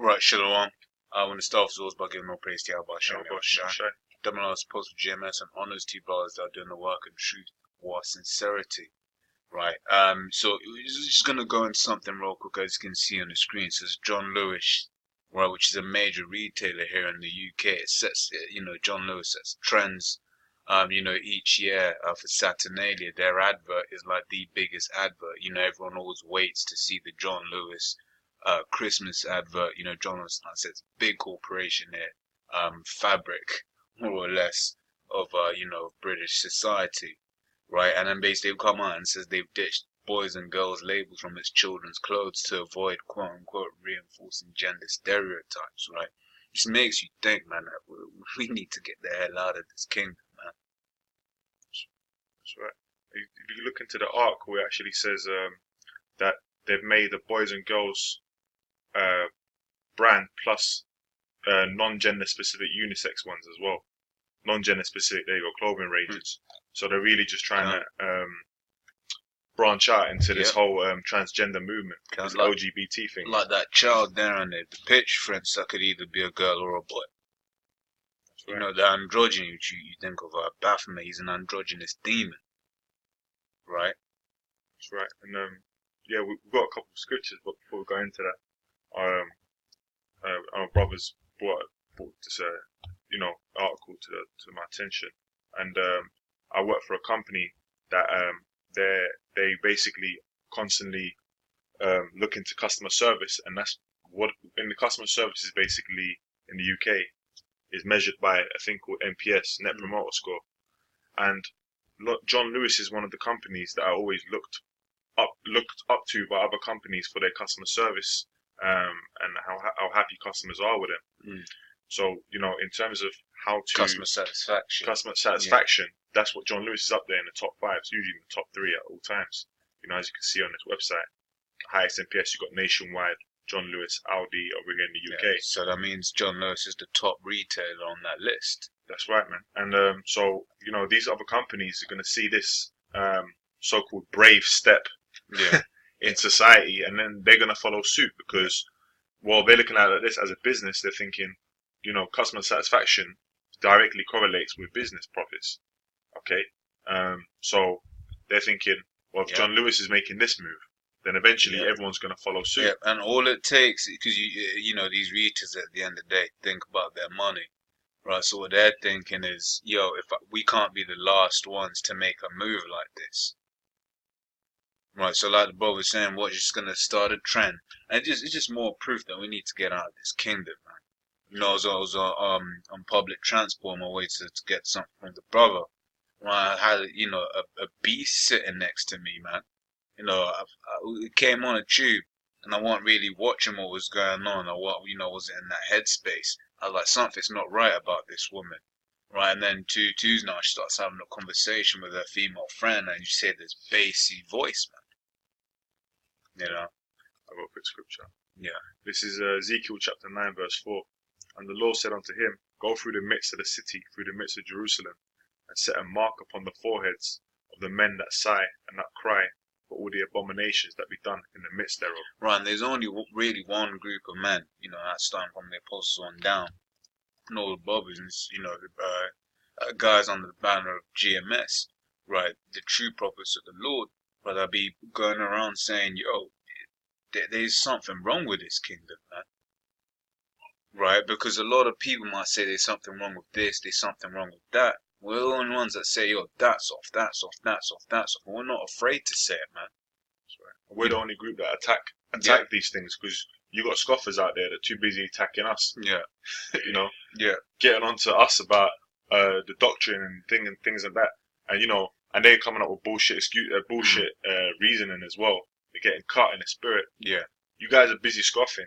Right, Shalom. I want to start off as always by giving all praise to Yahweh Hashem. Double honors post for GMS and honors to you brothers that are doing the work in truth, war, sincerity. Right. So we're just gonna go into something real quick, as you can see on the screen. It says John Lewis, right, which is a major retailer here in the UK. It sets, John Lewis sets trends. Each year for Saturnalia, their advert is like the biggest advert. Everyone always waits to see the John Lewis Christmas advert. John Lewis says big corporation here, fabric more or less of British society, right? And then basically they've come out and says they've ditched boys and girls labels from its children's clothes to avoid quote unquote reinforcing gender stereotypes, right? Just makes you think, man, that we need to get the hell out of this kingdom, man. That's right. If you look into the article, it actually says that they've made the boys and girls brand plus non-gender specific unisex ones as well. Non-gender specific, there you go, clothing ranges. So they're really just trying to branch out into this whole transgender movement, this LGBT thing. Like that child there on the pitch, friends, that could either be a girl or a boy. Right. The androgyny, which you think of Baphomet, he's an androgynous demon. Right? That's right. And we've got a couple of scriptures, but before we go into that, our brothers brought this article to my attention, and I work for a company that they basically constantly look into customer service, and that's what in the customer service is basically in the UK is measured by a thing called NPS, Net Promoter Score, and John Lewis is one of the companies that I always looked up to by other companies for their customer service and how happy customers are with them. So in terms of how to customer satisfaction, that's what John Lewis is up there in the top 5. It's usually in the top 3 at all times. As you can see on this website, highest NPS you got nationwide. John Lewis, Audi over here in the UK. So that means John Lewis is the top retailer on that list. That's right, man. And so these other companies are going to see this so-called brave step in society, and then they're going to follow suit because, well, they're looking at this as a business. They're thinking, customer satisfaction directly correlates with business profits. Okay, so they're thinking, well, if John Lewis is making this move, then eventually everyone's going to follow suit. Yeah, and all it takes, because these retailers at the end of the day think about their money, right? So what they're thinking is, we can't be the last ones to make a move like this. Right, so like the brother was saying, we're just going to start a trend. And it's just more proof that we need to get out of this kingdom, man. I was on public transport on my way to get something from the brother. Right, I had, a beast sitting next to me, man. It came on a tube, and I wasn't really watching what was going on, or what, was in that headspace. I was like, something's not right about this woman. Right, and then Tuesday night, she starts having a conversation with her female friend, and you say this bassy voice, man. I've got a quick scripture. Yeah. This is Ezekiel chapter 9, verse 4. And the Lord said unto him, Go through the midst of the city, through the midst of Jerusalem, and set a mark upon the foreheads of the men that sigh and that cry for all the abominations that be done in the midst thereof. Right, and there's only really one group of men, that's starting from the apostles on down. And all the brothers, the guys under the banner of GMS, right, the true prophets of the Lord, but they'll be going around saying, there's something wrong with this kingdom, man. Right, because a lot of people might say there's something wrong with this, there's something wrong with that. We're the only ones that say, that's off, that's off, that's off, that's off. We're not afraid to say it, man. That's right. We're the only group that attack these things, because you got scoffers out there that are too busy attacking us. Yeah. Getting onto us about the doctrine and things like that. And, and they're coming up with bullshit reasoning as well. They're getting cut in the spirit. Yeah. You guys are busy scoffing,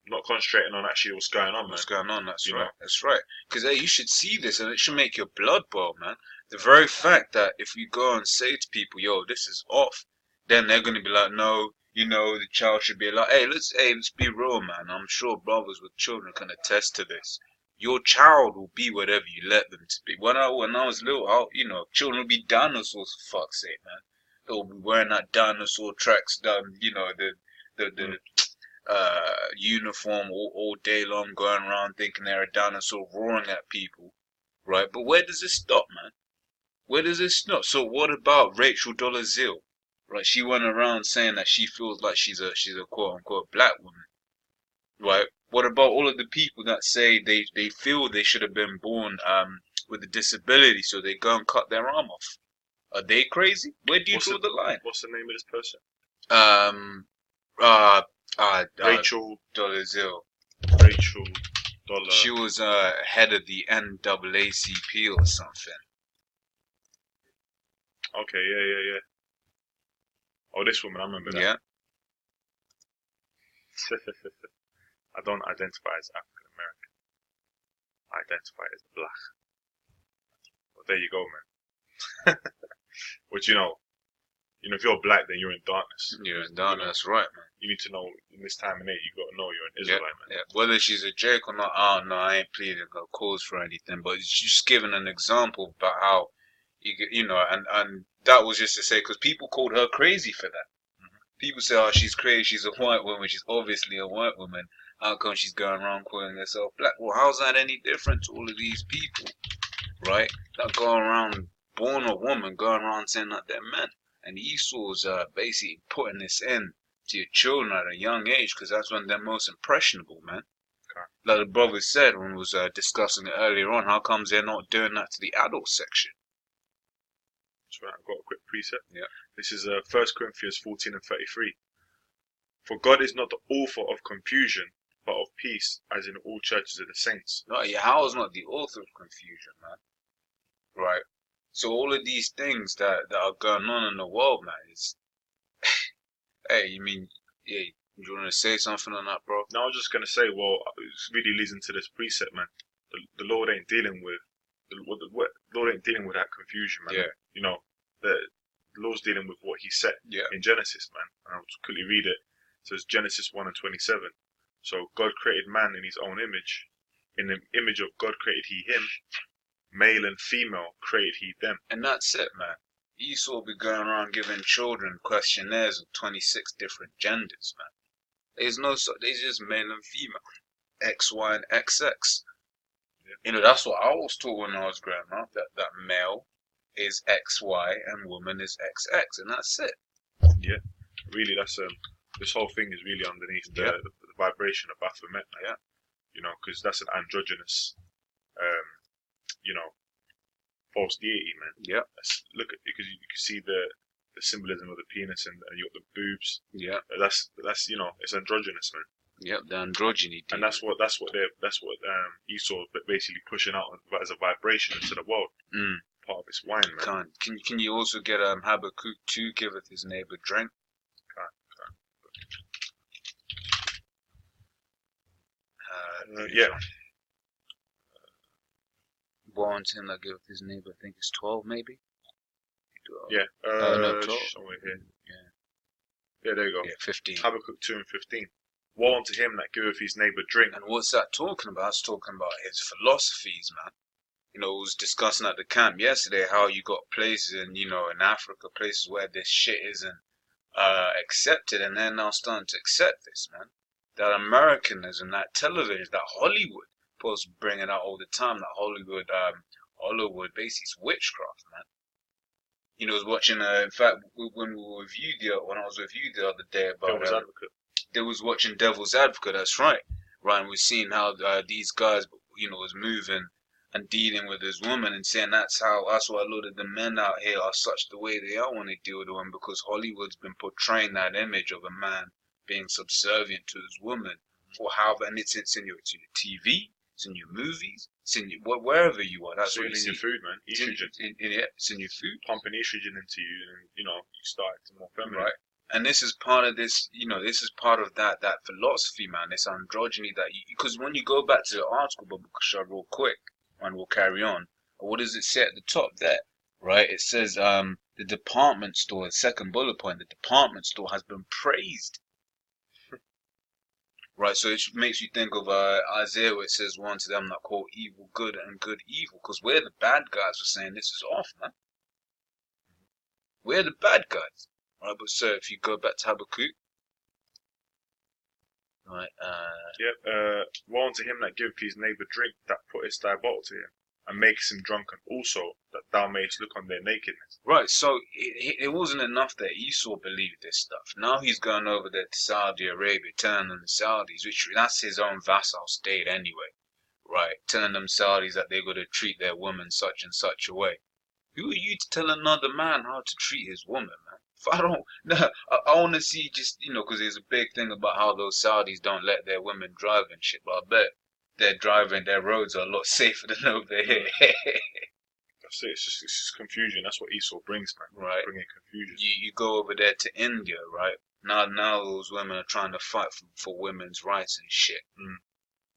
not concentrating on actually what's going on, man. What's going on, that's right. That's right. Because you should see this, and it should make your blood boil, man. The very fact that if you go and say to people, this is off, then they're going to be like, no, the child should be like, hey, let's be real, man. I'm sure brothers with children can attest to this. Your child will be whatever you let them to be. When I was little, children will be dinosaurs, for fuck's sake, man. They'll be wearing that dinosaur tracks, uniform all day long, going around thinking they're a dinosaur, roaring at people, right? But where does it stop, man? Where does it stop? So what about Rachel Dolezal? Right, she went around saying that she feels like she's a quote unquote black woman, right? What about all of the people that say they feel they should have been born with a disability, so they go and cut their arm off? Are they crazy? Where do you draw the line? What's the name of this person? Rachel Dolezal. Rachel Dollar. She was head of the NAACP or something. Okay, yeah. Oh, this woman, I remember that. Yeah. I don't identify as African American. I identify as black. Well, there you go, man. But you know, if you're black, then you're in darkness. You're in darkness, right, man. You need to know in this time and age, you got to know you're an Israelite, man. Yeah. Whether she's a Jake or not, I don't know. I ain't pleading a cause for anything, but it's just giving an example about how you know, and that was just to say, because people called her crazy for that. People say, oh, she's crazy, she's a white woman, she's obviously a white woman. How come she's going around calling herself black? Well, how's that any different to all of these people, right? That go around, born a woman, going around saying that they're men. And Esau's basically putting this in to your children at a young age, because that's when they're most impressionable, man. Okay. Like the brother said when we was discussing it earlier on, how comes they're not doing that to the adult section? That's right, I've got a quick precept. Yeah. This is 1 Corinthians 14 and 33. For God is not the author of confusion, but of peace, as in all churches of the saints. No, Yahweh's not the author of confusion, man. Right? So all of these things that are going on in the world, man, is... Hey, you mean... Yeah, you want to say something on that, bro? No, I was just going to say, well, it really leads into this precept, man. The Lord ain't dealing with... The Lord ain't dealing with that confusion, man. Yeah. You know, the Lord's dealing with what he said in Genesis, man. And I'll just quickly read it. It says Genesis 1 and 27. So God created man in his own image. In the image of God created he him. Male and female created he them. And that's it, man. Esau be going around giving children questionnaires of 26 different genders, man. There's just male and female. X, Y, and XX. Yeah. You know, that's what I was taught when I was growing up, that male is XY and woman is XX, and that's it. Yeah. Really, that's this whole thing is really underneath the vibration of Baphomet, man. Yeah. You know, because that's an androgynous, you know, false deity, man. Yeah. Look at, because you can see the symbolism of the penis and you got the boobs. Yeah. That's you know, it's androgynous, man. Yep, the androgyny. And that's what Esau basically pushing out as a vibration into the world. Part of its wine, man. Can you also get Habakkuk 2, giveth his neighbor drink? Yeah. Born to him that giveth his neighbor, I think it's 12 maybe? Yeah. No, 12. Somewhere here. Yeah, there you go. Yeah, 15. Habakkuk 2 and 15. Woe unto him that giveth his neighbor drink. And what's that talking about? It's talking about his philosophies, man. You know, we was discussing at the camp yesterday how you got places in, you know, in Africa, places where this shit isn't accepted, and they're now starting to accept this, man. That Americanism, that television, that Hollywood, supposed to bring it out all the time, that Hollywood basically is witchcraft, man. You know, I was watching, in fact, when I was with you the other day about Devil's Advocate. They was watching Devil's Advocate, that's right. Right, and we're seeing how these guys, you know, was moving and dealing with this woman and saying that's why a lot of the men out here are such the way they are when they deal with women, because Hollywood's been portraying that image of a man being subservient to his woman for and it's in your TV, it's in your movies, it's in wherever you are. That's what you see. It's in your food, man. Estrogen. It's in your food. Pumping estrogen into you, and you know you start to more feminine. Right. And this is part of this, you know, this is part of that philosophy, man. This androgyny because when you go back to the article, but real quick, and we'll carry on. What does it say at the top there? Right, it says the department store. The second bullet point: the department store has been praised. Right, so it makes you think of Isaiah, where it says, "One to them that call evil good and good evil," because we're the bad guys for saying this is off, man. We're the bad guys. Right, but so if you go back to Habakkuk, right, Yep. Woe unto him that giveth his neighbour drink, that putteth thy bottle to him, and makes him drunken also, that thou mayest look on their nakedness. Right, so it wasn't enough that Esau believed this stuff. Now he's going over there to Saudi Arabia, telling them the Saudis, which that's his own vassal state anyway, right? Telling them Saudis that they're going to treat their women such and such a way. Who are you to tell another man how to treat his woman, man? If I don't, no, I want to see just, because there's a big thing about how those Saudis don't let their women drive and shit, but I bet their roads are a lot safer than over here. That's it. It's just confusion. That's what Esau brings, man. Right. Bringing confusion. You go over there to India, right? Now those women are trying to fight for women's rights and shit.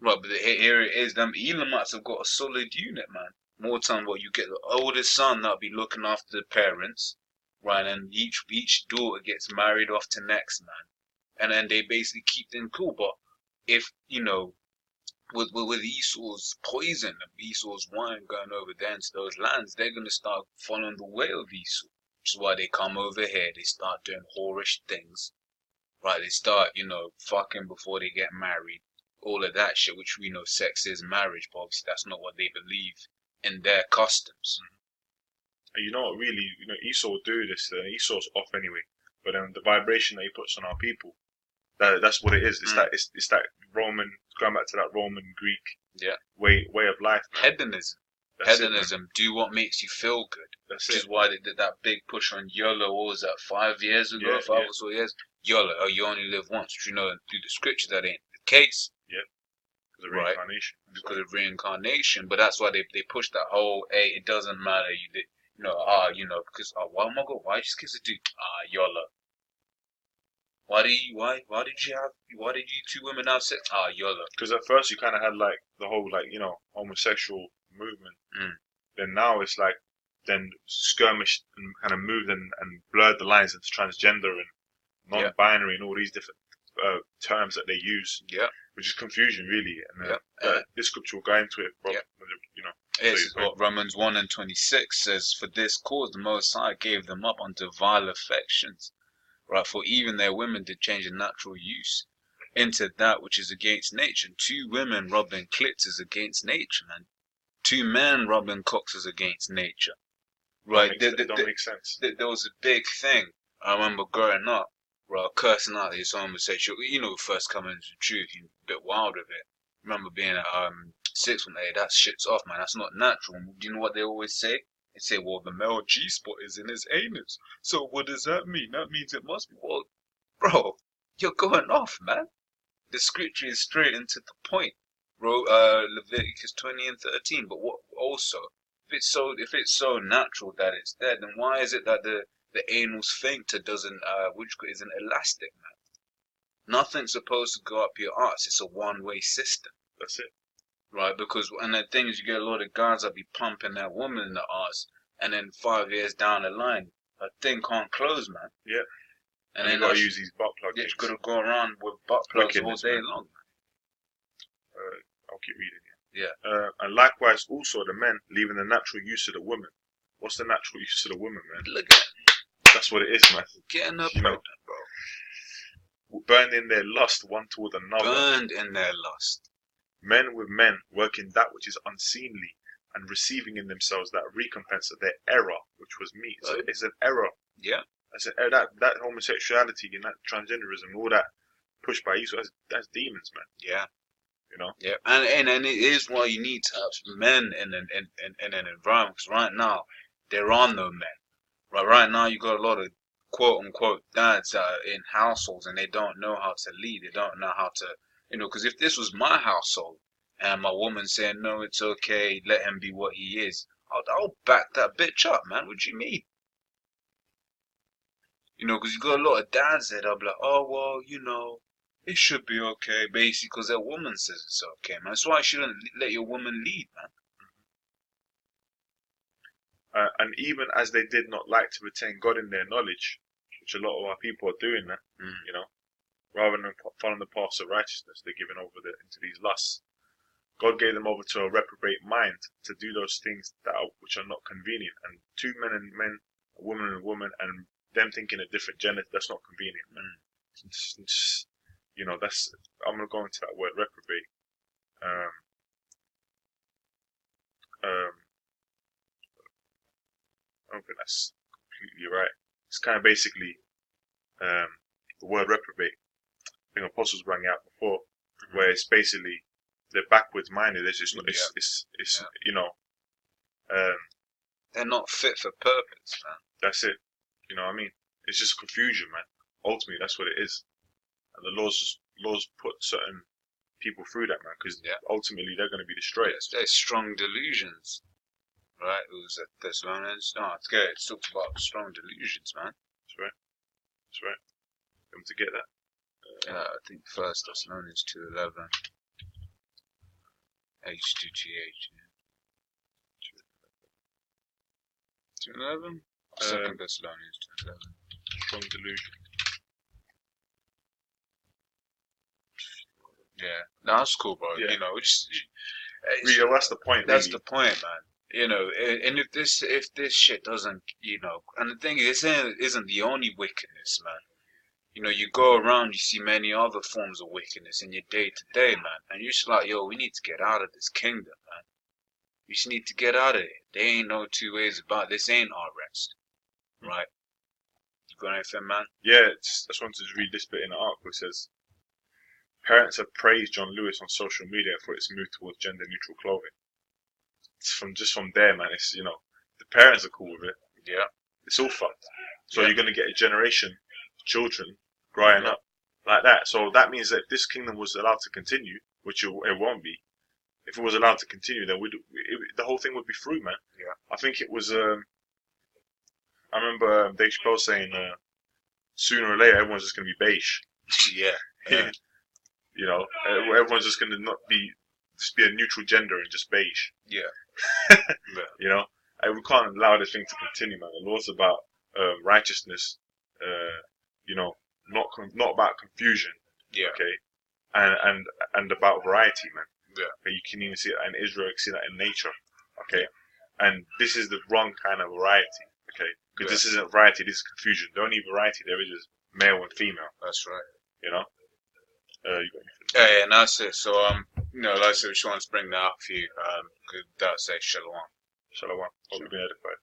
Right, but here it is. Them Elamites have got a solid unit, man. More time, what you get the oldest son that'll be looking after the parents, right? And each daughter gets married off to next, man. And then they basically keep them cool. But if with Esau's poison and Esau's wine going over there into those lands, they're gonna start following the way of Esau. Which is why they come over here. They start doing whorish things, right? They start, fucking before they get married. All of that shit, which we know sex is marriage, but obviously that's not what they believe in their customs. And you know what, really, Esau will do this. Esau's off anyway, but the vibration that he puts on our people, that's what it is. It's that Roman, going back to that Roman Greek way of life. Man. Hedonism. Hedonism. Do what makes you feel good. Which is why they did that big push on YOLO. What was that? 5 years ago, 5 or so years. YOLO. Oh, you only live once. Which through the scripture that ain't the case. Yeah. Because of reincarnation. Because of reincarnation. But that's why they pushed that whole, hey, it doesn't matter. Because why just kiss a dude? YOLO. Why did you two women have sex? YOLO. Because at first you kind of had like the whole homosexual movement. Then now it's like then skirmished and kind of moved and blurred the lines into transgender and non-binary and all these different terms that they use. Yeah. Which is confusion really. And this scripture will go into it. This is what Romans 1:26 says. For this cause the Most High gave them up unto vile affections. Right, for even their women did change the natural use into that which is against nature. And 2 women rubbing clits is against nature, man. 2 men rubbing cocks is against nature. Right, that don't make sense. There was a big thing. I remember growing up, right, cursing out this homosexual. First coming into the truth, you're a bit wild with it. I remember being at 6 one day, that shit's off, man. That's not natural. Do you know what they always say? They say, well, the male G-spot is in his anus. So what does that mean? That means it must be. Well, bro, you're going off, man. The scripture is straight into the point, bro. Leviticus 20:13. But what also, if it's so natural that it's there, then why is it that the anal sphincter doesn't, which isn't elastic, man? Nothing's supposed to go up your arse. It's a one-way system. That's it. Right, because and the thing is, you get a lot of guys that be pumping that woman in the arse, and then 5 years down the line, that thing can't close, man. Yeah. And then you gotta use these butt plugs. Yeah, you gotta go around with butt plugs all day long, man. I'll keep reading here. Yeah. And likewise, also the men leaving the natural use of the woman. What's the natural use of the woman, man? Look at it. That's what it is, man. Getting up, bro. Burned in their lust one toward another. Burned in their lust. Men with men working that which is unseemly and receiving in themselves that recompense of their error, which was meat. So it's an error. Yeah. It's an error. That homosexuality and that transgenderism, all that pushed by Esau, that's demons, man. Yeah. Yeah. And it is why you need to have men in an environment. Because right now there are no men. Right now you got a lot of quote unquote dads that are in households and they don't know how to lead. They don't know how to. Because if this was my household and my woman saying, no, it's okay, let him be what he is, I'll back that bitch up, man. What do you mean? Because you got a lot of dads that'll be like, oh, well, it should be okay, basically, because their woman says it's okay, man. That's why you shouldn't let your woman lead, man. And even as they did not like to retain God in their knowledge, which a lot of our people are doing that, rather than following the paths of righteousness, they're giving over into these lusts. God gave them over to a reprobate mind to do those things which are not convenient. And 2 men and men, a woman and a woman, and them thinking a different gender, that's not convenient. you know, I'm gonna go into that word reprobate. I don't think that's completely right. It's kind of basically the word reprobate. I think Apostles brought out before, where it's basically they're backwards minded. It's just it's you know, they're not fit for purpose, man. That's it. You know what I mean? It's just confusion, man. Ultimately, that's what it is. And the laws put certain people through that, man, because ultimately they're going to be destroyed. They're strong delusions, right? It was at Thessalonians. No, it's good. It talks about strong delusions, man. That's right. That's right. Come to get that. I think First Thessalonians 2:11. H2GH. 2:11. Second Thessalonians 2:11. Strong delusion. Yeah, no, that's cool, bro. Yeah. You know, That's the point. That's really. the point, man. You know, and if this shit doesn't, you know, and the thing is, it isn't the only wickedness, man. You know, you go around, you see many other forms of wickedness in your day to day, man, and you're just like, yo, we need to get out of this kingdom, man. We just need to get out of it. There ain't no two ways about it. This ain't our rest, right? You got anything, man? Yeah, I just wanted to read this bit in the article. It says, parents have praised John Lewis on social media for its move towards gender-neutral clothing. It's from there, man. It's, you know, the parents are cool with it. Yeah. It's all fucked. So you're going to get a generation of children growing up like that. So that means that if this kingdom was allowed to continue, which it won't be, if it was allowed to continue, then the whole thing would be through, man. Yeah. I think it was, I remember Dave Chappelle saying, sooner or later, everyone's just going to be beige. Yeah. You know, everyone's just going to just be a neutral gender and just beige. Yeah. You know, we can't allow this thing to continue, man. The law's about righteousness, you know, not about confusion. Yeah. Okay, and about variety, man. Yeah. Okay? You can even see that in Israel. You can see that in nature. Okay, and this is the wrong kind of variety. Okay, because this isn't variety. This is confusion. The only variety there is male and female. That's right. You know. You got anything? Yeah, and that's it. So you know, like I said, we just want to bring that up for you. That say shalom. Shalom. Hope you've been edified.